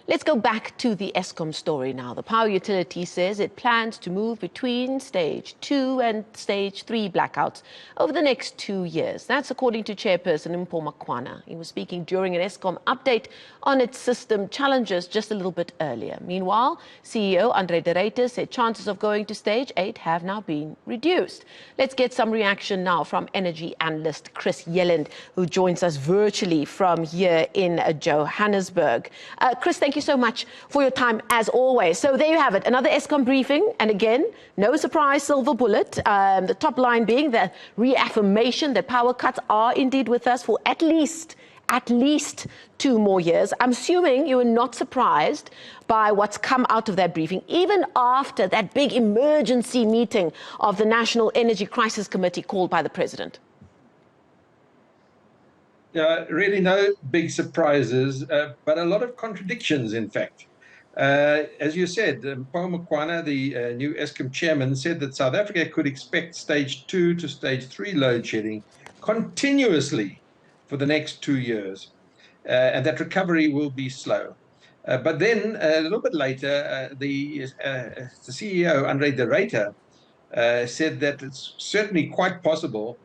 Let's go back to the Eskom story now. The power utility says it plans to move between stage 2 and stage 3 blackouts over the next 2 years. That's according to chairperson Mpho Makwana. He was speaking during an Eskom update on its system challenges just a little bit earlier. Meanwhile, CEO Andre de Ruyter said chances of going to stage 8 have now been reduced. Let's get some reaction now from energy analyst Chris Yelland, who joins us virtually from here in Johannesburg. Chris, thank you so much for your time as always. So there you have it, another Eskom briefing, and again, no surprise silver bullet. The top line being the reaffirmation that power cuts are indeed with us for at least 2 more years. I'm assuming you were not surprised by what's come out of that briefing, even after that big emergency meeting of the National Energy Crisis Committee called by the President. Really no big surprises, but a lot of contradictions, in fact. As you said, Mpho Makwana, the new Eskom chairman, said that South Africa could expect stage 2 to stage 3 load shedding continuously for the next 2 years, and that recovery will be slow. But then, a little bit later, the CEO, Andre de Ruyter, said that it's certainly quite possible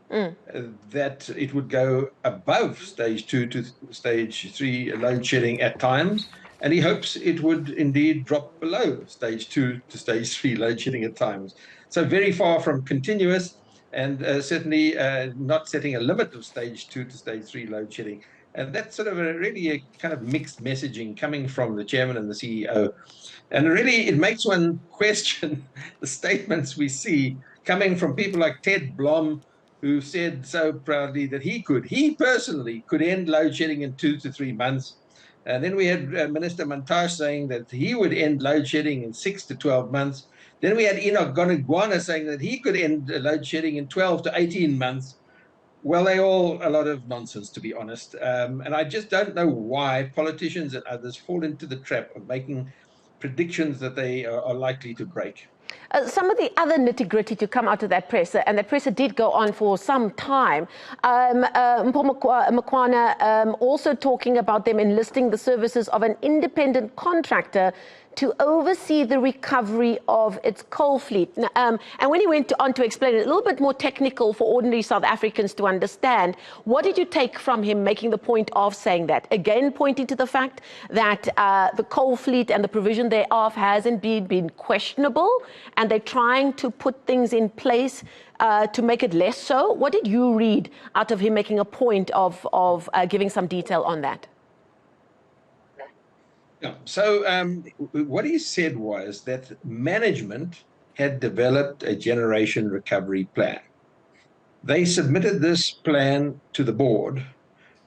that it would go above stage 2 to stage 3 load shedding at times, and he hopes it would indeed drop below stage 2 to stage 3 load shedding at times. So very far from continuous, and certainly not setting a limit of stage 2 to stage 3 load shedding. And that's sort of really a kind of mixed messaging coming from the chairman and the CEO. And really, it makes one question the statements we see coming from people like Ted Blom, who said so proudly that he personally could end load shedding in 2 to 3 months. And then we had Minister Mantashe saying that he would end load shedding in 6 to 12 months. Then we had Mpho Makwana saying that he could end load shedding in 12 to 18 months. Well, they're all a lot of nonsense, to be honest. And I just don't know why politicians and others fall into the trap of making predictions that they are likely to break. Some of the other nitty-gritty to come out of that presser, and the presser did go on for some time, Mpho Makwana also talking about them enlisting the services of an independent contractor to oversee the recovery of its coal fleet. And when he went on to explain it, a little bit more technical for ordinary South Africans to understand, what did you take from him making the point of saying that? Again, pointing to the fact that the coal fleet and the provision thereof has indeed been questionable, and they're trying to put things in place to make it less so. What did you read out of him making a point of giving some detail on that? Yeah. So what he said was that management had developed a generation recovery plan. They submitted this plan to the board.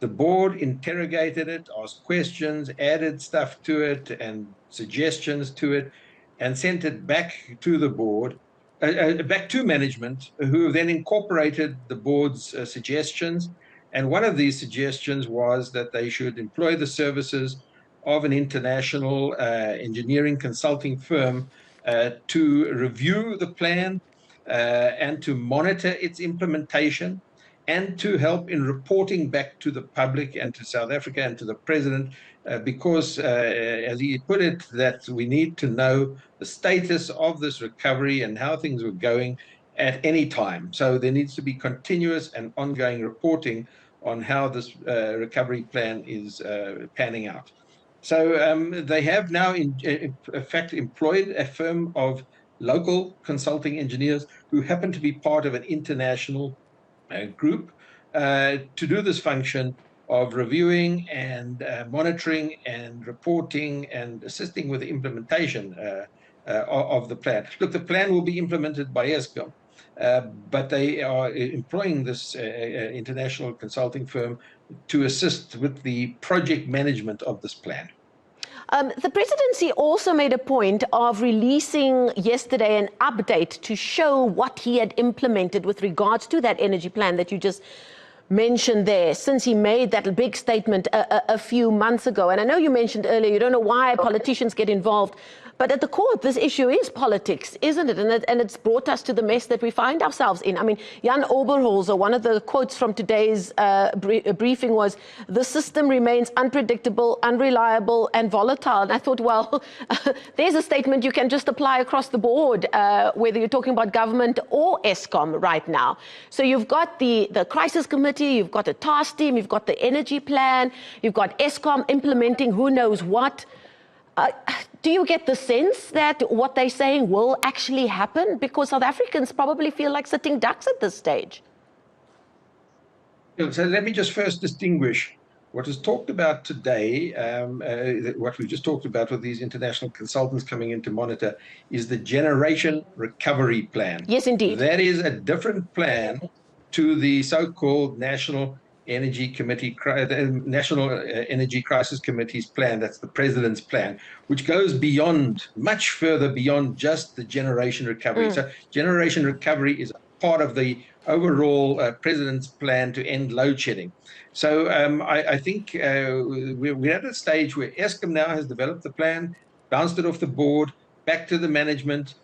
The board interrogated it, asked questions, added stuff to it and suggestions to it, and sent it back to the board, back to management, who then incorporated the board's suggestions. And one of these suggestions was that they should employ the services of an international engineering consulting firm to review the plan and to monitor its implementation and to help in reporting back to the public and to South Africa and to the president, because, as he put it, that we need to know the status of this recovery and how things were going at any time. So there needs to be continuous and ongoing reporting on how this recovery plan is panning out. So they have now, in fact, employed a firm of local consulting engineers who happen to be part of an international group to do this function of reviewing and monitoring and reporting and assisting with the implementation of the plan. Look, the plan will be implemented by Eskom, but they are employing this international consulting firm to assist with the project management of this plan. The presidency also made a point of releasing yesterday an update to show what he had implemented with regards to that energy plan that you just mentioned there, since he made that big statement a few months ago. And I know you mentioned earlier, you don't know why politicians get involved, But at the core of this issue is politics, isn't it? And it's brought us to the mess that we find ourselves in. I mean, Jan Oberholzer, one of the quotes from today's briefing was, the system remains unpredictable, unreliable, and volatile. And I thought, well, there's a statement you can just apply across the board, whether you're talking about government or Eskom right now. So you've got the crisis committee, you've got a task team, you've got the energy plan, you've got Eskom implementing who knows what. Do you get the sense that what they're saying will actually happen? Because South Africans probably feel like sitting ducks at this stage. So let me just first distinguish what is talked about today, what we just talked about with these international consultants coming in to monitor, is the Generation Recovery Plan. Yes, indeed. That is a different plan to the so-called National Energy Committee, the National Energy Crisis Committee's plan. That's the president's plan, which goes beyond, much further beyond just the generation recovery. So generation recovery is part of the overall president's plan to end load shedding. So I think we're at a stage where Eskom now has developed the plan, bounced it off the board, back to the management,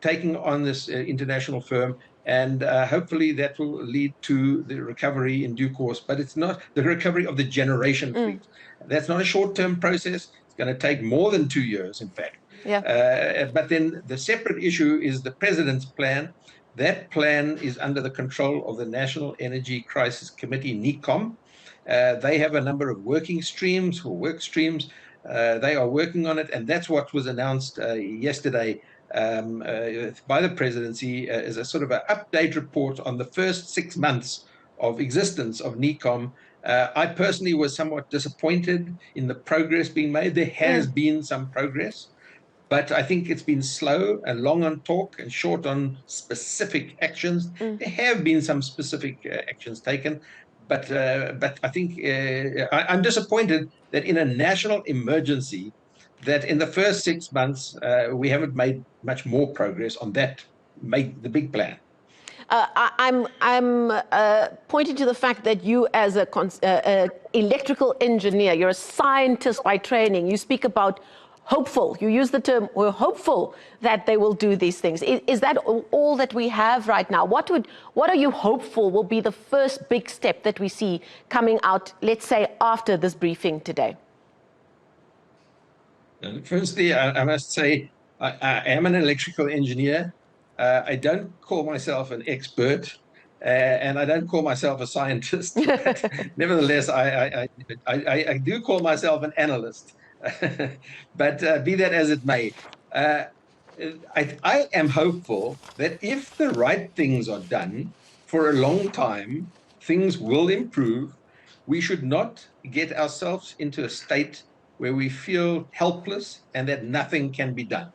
taking on this international firm, and hopefully that will lead to the recovery in due course. But it's not the recovery of the generation fleet. That's not a short-term process. It's going to take more than 2 years, in fact. Yeah. But then the separate issue is the president's plan. That plan is under the control of the National Energy Crisis Committee, NECOM. They have a number of working streams or work streams. They are working on it, and that's what was announced yesterday by the presidency as a sort of an update report on the first 6 months of existence of NECOM. I personally was somewhat disappointed in the progress being made. There has been some progress, but I think it's been slow and long on talk and short on specific actions. There have been some specific actions taken, but I think I'm disappointed that in a national emergency, that in the first 6 months, we haven't made much more progress on that, the big plan. I'm pointing to the fact that you, as a electrical engineer, you're a scientist by training, you speak about hopeful. You use the term, we're hopeful that they will do these things. Is that all that we have right now? What are you hopeful will be the first big step that we see coming out, let's say, after this briefing today? Firstly, I must say, I am an electrical engineer. I don't call myself an expert, and I don't call myself a scientist. Nevertheless, I do call myself an analyst. But be that as it may, I am hopeful that if the right things are done for a long time, things will improve. We should not get ourselves into a state where we feel helpless and that nothing can be done.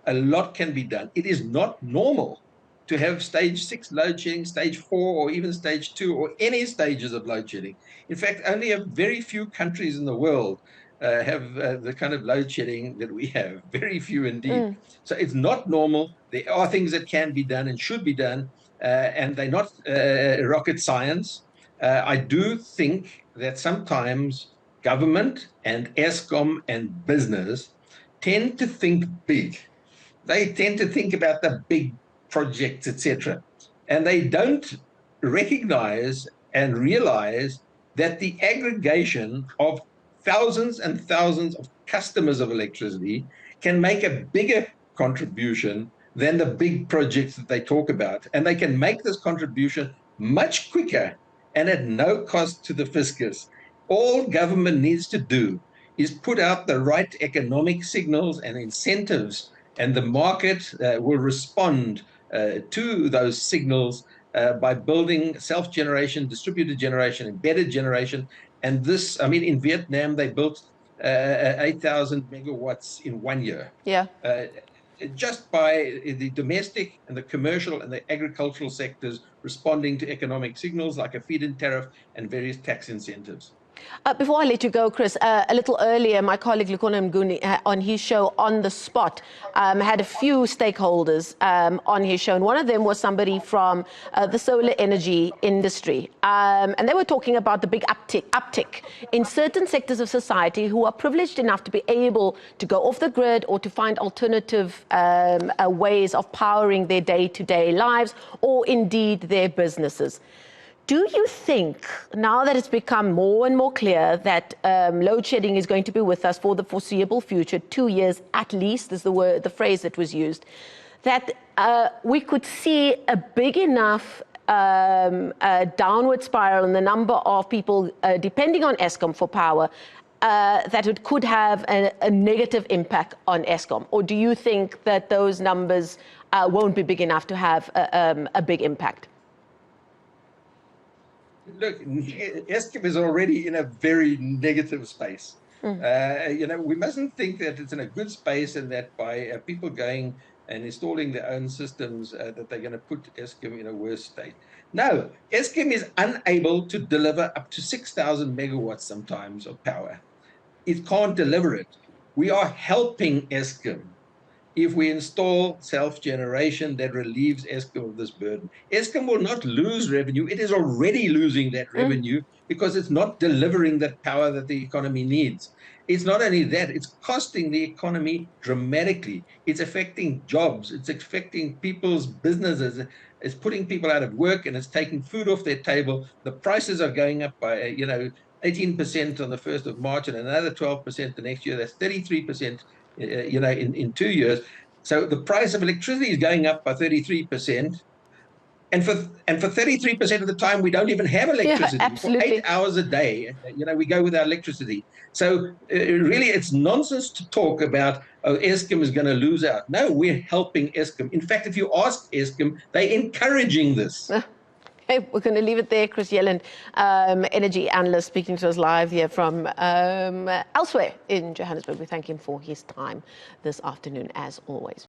A lot can be done. It is not normal to have stage 6 load shedding, stage 4, or even stage 2, or any stages of load shedding. In fact, only a very few countries in the world have the kind of load shedding that we have. Very few indeed. So it's not normal. There are things that can be done and should be done, and they're not rocket science. I do think that sometimes government and Eskom and business tend to think big. They tend to think about the big projects, etc. And they don't recognize and realize that the aggregation of thousands and thousands of customers of electricity can make a bigger contribution than the big projects that they talk about. And they can make this contribution much quicker and at no cost to the fiscus. All government needs to do is put out the right economic signals and incentives, and the market will respond to those signals by building self-generation, distributed generation, embedded generation. And this, I mean, in Vietnam, they built 8,000 megawatts in 1 year. Yeah. Just by the domestic and the commercial and the agricultural sectors responding to economic signals like a feed-in tariff and various tax incentives. Before I let you go, Chris, a little earlier, my colleague Lukhona Mnguni, on his show On the Spot, had a few stakeholders on his show, and one of them was somebody from the solar energy industry. And they were talking about the big uptick in certain sectors of society who are privileged enough to be able to go off the grid or to find alternative ways of powering their day-to-day lives or indeed their businesses. Do you think, now that it's become more and more clear that load shedding is going to be with us for the foreseeable future, 2 years at least is the phrase that was used, that we could see a big enough downward spiral in the number of people depending on Eskom for power that it could have a negative impact on Eskom? Or do you think that those numbers won't be big enough to have a big impact? Look, Eskom is already in a very negative space. We mustn't think that it's in a good space and that by people going and installing their own systems that they're going to put Eskom in a worse state. No, Eskom is unable to deliver up to 6,000 megawatts sometimes of power. It can't deliver it. We are helping Eskom if we install self-generation that relieves Eskom of this burden. Eskom will not lose revenue. It is already losing that revenue because it's not delivering that power that the economy needs. It's not only that, it's costing the economy dramatically. It's affecting jobs. It's affecting people's businesses. It's putting people out of work and it's taking food off their table. The prices are going up by, 18% on the 1st of March and another 12% the next year. That's 33%. In 2 years. So the price of electricity is going up by 33%. And for 33% of the time, we don't even have electricity. Yeah, absolutely. For 8 hours a day, we go without electricity. So really, it's nonsense to talk about, oh, Eskom is going to lose out. No, we're helping Eskom. In fact, if you ask Eskom, they're encouraging this. Okay, we're going to leave it there. Chris Yelland, energy analyst, speaking to us live here from elsewhere in Johannesburg. We thank him for his time this afternoon, as always.